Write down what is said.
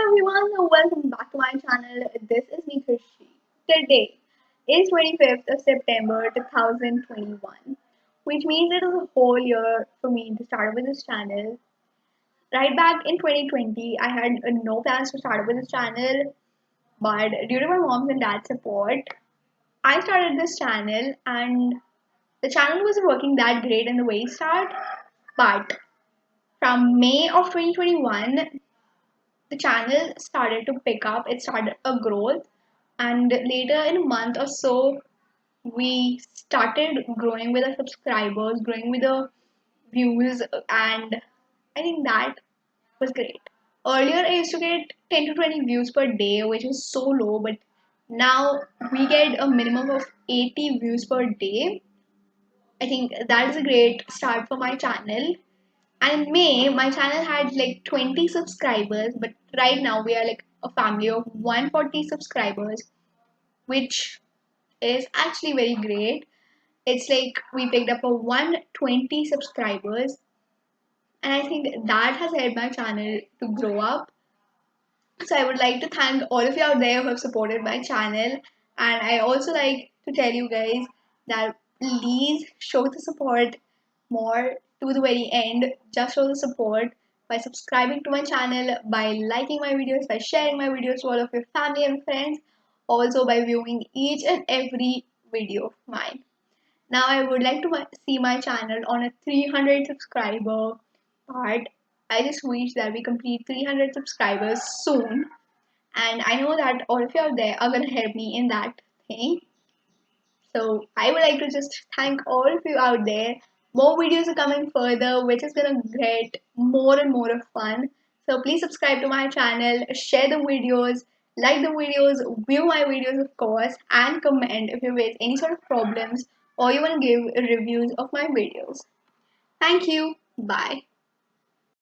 everyone, welcome back to my channel. This is me Krishi. Today is 25th of September 2021, which means it is a whole year for me to start with this channel. Right back in 2020, I had no plans to start with this channel, but due to my mom's and dad's support, I started this channel and the channel wasn't working that great in the very start, but from May of 2021, the channel started to pick up, it started a growth, and later in a month or so we started growing with the subscribers, growing with the views, and I think that was great. Earlier I used to get 10 to 20 views per day, which is so low, but now we get a minimum of 80 views per day. I think that is a great start for my channel. And in May, my channel had like 20 subscribers, but right now we are like a family of 140 subscribers, which is actually very great. It's like we picked up a 120 subscribers, and I think that has helped my channel to grow up. So I would like to thank all of you out there who have supported my channel, and I also like to tell you guys that please show the support more to the very end. Just show the support by subscribing to my channel, by liking my videos, by sharing my videos to all of your family and friends, also by viewing each and every video of mine. Now I would like to see my channel on a 300 subscriber part. I just wish that we complete 300 subscribers soon, and I know that all of you out there are gonna help me in that thing. So I would like to just thank all of you out there. More videos are coming further, which is gonna get more and more of fun. So please subscribe to my channel, share the videos, like the videos, view my videos of course, and comment if you face any sort of problems or you want to give reviews of my videos. Thank you. Bye.